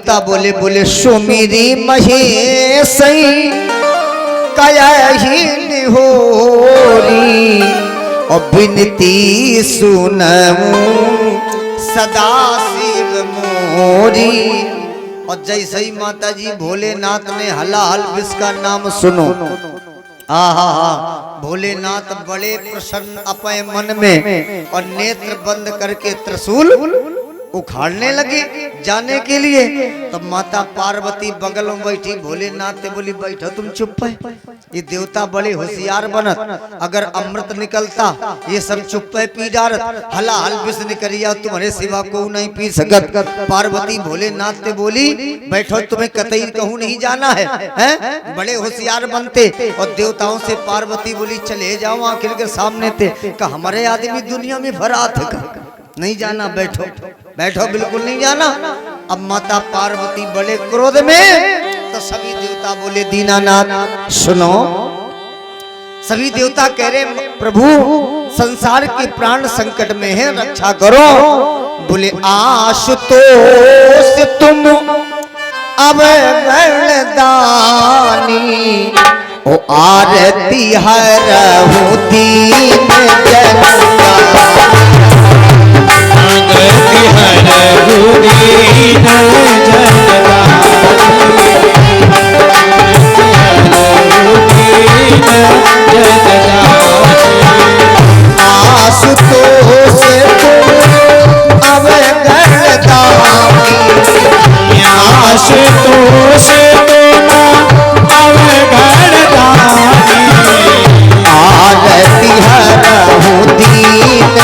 देवता बोले बोले सुमिरी महेश कयहि निहोरी और बिनती सुनमु सदा शिव मोरी। और जैसे ही माता जी भोलेनाथ ने हलाहल विष का नाम सुनो, आहा भोलेनाथ बड़े प्रसन्न अपने मन में और नेत्र बंद करके त्रिशूल उखाड़ने लगे जाने के लिए। तब माता पार्वती बगल में बैठी, भोलेनाथ ने बोली बैठो तुम चुप है। ये देवता बड़े होशियार बनत, अगर अमृत निकलता ये सब चुप है पी डारत, हलाहल विष निकलिया तुम्हारे सिवा को नहीं पी सकत। पार्वती भोलेनाथ ने बोली बैठो तुम्हें कतई कहूँ नहीं जाना है? बड़े होशियार बनते। और देवताओं से पार्वती बोली चले जाओ आखिर के सामने थे, का हमारे आदमी दुनिया में भरा थे, नहीं जाना, बैठो बैठो बिल्कुल नहीं जाना। अब माता पार्वती बड़े क्रोध में, तो सभी देवता बोले दीनानाथ सुनो। सभी देवता कह रहे प्रभु संसार के प्राण संकट में है, रक्षा करो। बोले आशुतोष तुम अब दानी ओ आरती हरहु दीन जनता आशुतोष अब गणदानी आशुतोष अब गणदानी आरती हरहु दीन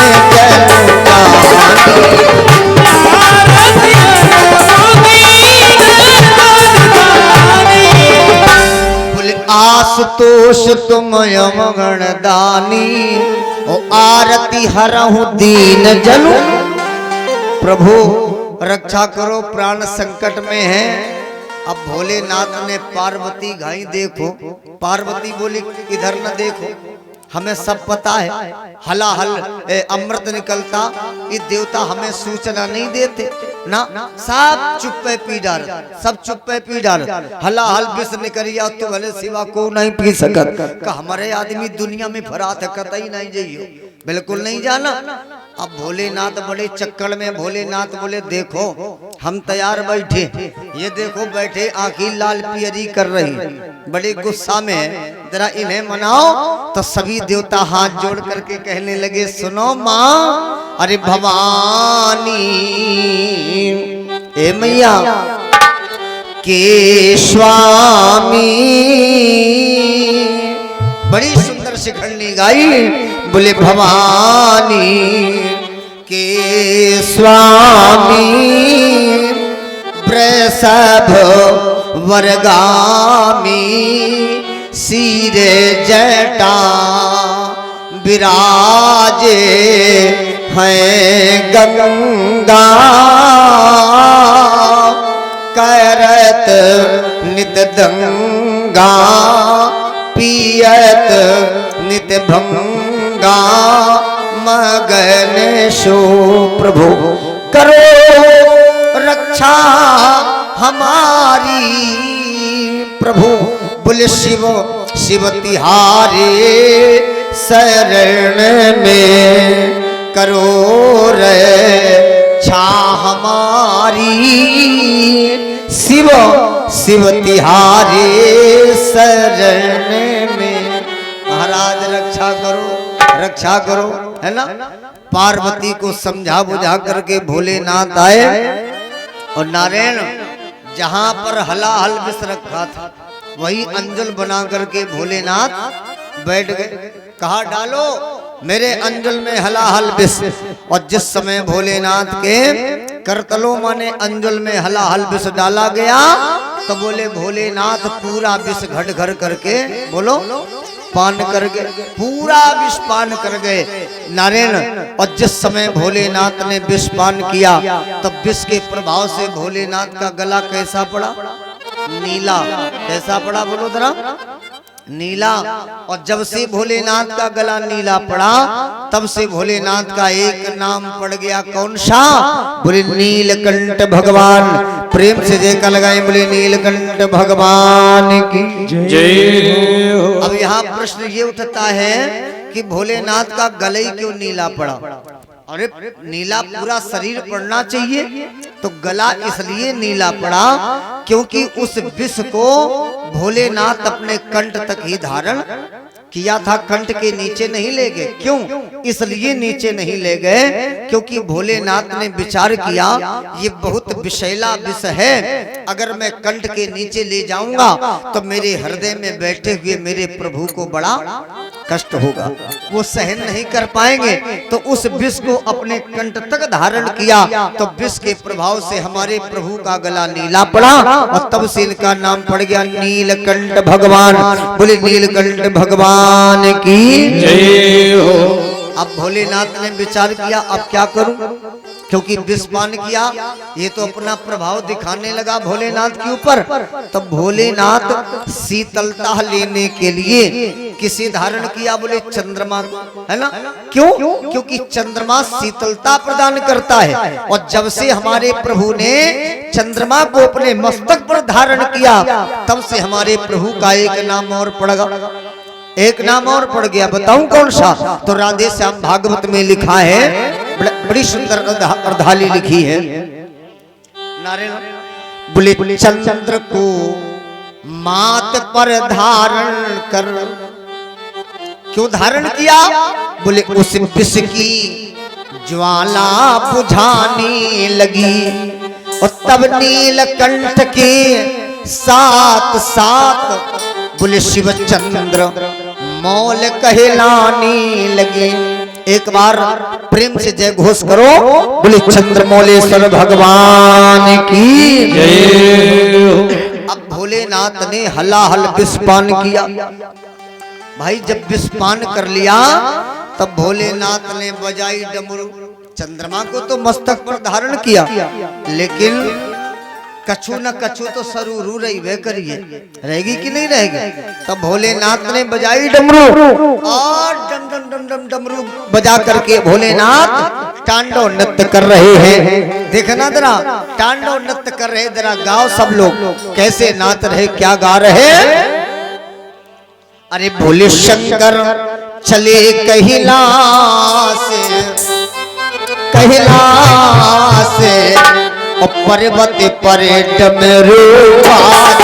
आशुतोष तुम यमगण दानी ओ आरती हरहु दीन जनु। प्रभु रक्षा करो प्राण संकट में है। अब भोलेनाथ ने पार्वती घाई देखो, पार्वती बोली इधर न देखो, हमें सब पता है हलाहल अमृत निकलता, ये देवता हमें सूचना नहीं देते ना, सब चुप पे पी डाल, सब चुप पे पी डाल, हलाहल विष निकलिया तो भले सिवा को नहीं पी सकत। का हमारे आदमी दुनिया में फरात है, कतई नहीं जाइयो, बिल्कुल नहीं जाना। अब भोलेनाथ बड़े चक्कर में, भोलेनाथ बोले देखो हम तैयार बैठे, ये देखो बैठे आंखी लाल पियरी कर रही, बड़े गुस्सा में है, जरा इन्हें मनाओ। तो सभी देवता हाथ जोड़ करके कहने लगे सुनो माँ, अरे भवानी ए मैया के स्वामी, बड़ी सुंदर शिखंडी गाई। बोले भवानी के स्वामी वृषभ वरगामी सिरे जटा विराजे हैं गंगा करत नित दंगा पियत नित भंगा मगन सो। प्रभु करो रक्षा हमारी, प्रभु बोले शिव शिव तिहारे शरण में करो रक्षा हमारी, शिव शिव तिहारे शरण में। महाराज रक्षा करो रक्षा करो, है ना। पार्वती को समझा बुझा करके भोलेनाथ आए और नारायण जहां पर हलाहल विष रखा था वही अंजल बना करके भोलेनाथ बैठ गए। कहा डालो मेरे अंजल में हलाहल विष। और जिस समय भोलेनाथ के करतलों माने अंजल में हलाहल विष डाला गया तो बोले भोलेनाथ पूरा विष घट घर करके बोलो पान कर गए, पूरा विष पान कर गए नारायण। और जिस समय भोलेनाथ ने विष पान किया तब विष के प्रभाव से भोलेनाथ का गला कैसा पड़ा? नीला। कैसा पड़ा बोलो जरा? नीला। और जब से भोलेनाथ का गला नीला पड़ा तब से भोलेनाथ का एक नाम पड़ गया, कौन सा? बोले नीलकंठ भगवान। प्रेम से जयकार लगाए बोले नीलकंठ भगवान की जय हो। अब यहाँ प्रश्न ये उठता है कि भोलेनाथ का गला ही क्यों नीला पड़ा? अरे नीला पूरा शरीर पड़ना चाहिए, तो गला इसलिए नीला पड़ा क्योंकि उस विष को भोलेनाथ अपने कंठ तक ही धारण किया था, कंठ के नीचे नहीं ले गए। क्यों? इसलिए नीचे नहीं ले गए क्योंकि भोलेनाथ ने विचार किया ये बहुत विषैला विष है, अगर मैं कंठ के नीचे ले जाऊंगा तो मेरे हृदय में बैठे हुए मेरे प्रभु को बड़ा कष्ट होगा, वो सहन नहीं कर पाएंगे। तो उस विष को अपने कंठ तक धारण किया, तो विष के प्रभाव से हमारे प्रभु का गला नीला पड़ा और तब से इनका नाम पड़ गया नीलकंठ भगवान। बोले नीलकंठ भगवान की जय हो। अब भोलेनाथ ने विचार किया अब क्या करूं, क्योंकि विष पान किया, ये तो अपना प्रभाव दिखाने लगा भोलेनाथ के ऊपर। तब भोलेनाथ शीतलता लेने के लिए किसे धारण किया? बोले चंद्रमा को, है ना? क्यों? क्योंकि चंद्रमा शीतलता प्रदान करता है, और जब से हमारे प्रभु ने चंद्रमा को अपने मस्तक पर धारण किया तब से हमारे प्रभु का एक नाम और पड़ गया, एक नाम और पड़ गया। बताऊं कौन सा? तो राधे श्याम भागवत में लिखा है, बड़ी सुंदर अर्धाली लिखी है। नारायण बोले चंद्र को मात पर धारण कर, क्यों धारण किया? बोले उस विष की ज्वाला बुझाने लगी, और तब नीलकंठ के साथ साथ बोले शिव चंद्र मौल कहलाने लगे। एक बार प्रेम से जय घोष करो, बोले चंद्रमौलेश्वर भगवान की जय। अब भोलेनाथ ने हलाहल विषपान किया। भाई जब विषपान कर लिया तब भोलेनाथ ने बजाई डमरू। चंद्रमा को तो मस्तक पर धारण किया, लेकिन कछु न कछु तो सरूरू रही वे करिए, रहेगी कि नहीं रहेगी? तब भोलेनाथ ने बजाई डमरू, और डम डम डम डम डमरू बजा करके भोलेनाथ तांडव नृत्य कर रहे हैं। देखना जरा, तांडव नृत्य कर रहे, जरा गाओ सब लोग कैसे नाच रहे, क्या गा रहे? अरे भोले शंकर चले कैलाश कैलाश, पर्वत पर डमरू बाजे।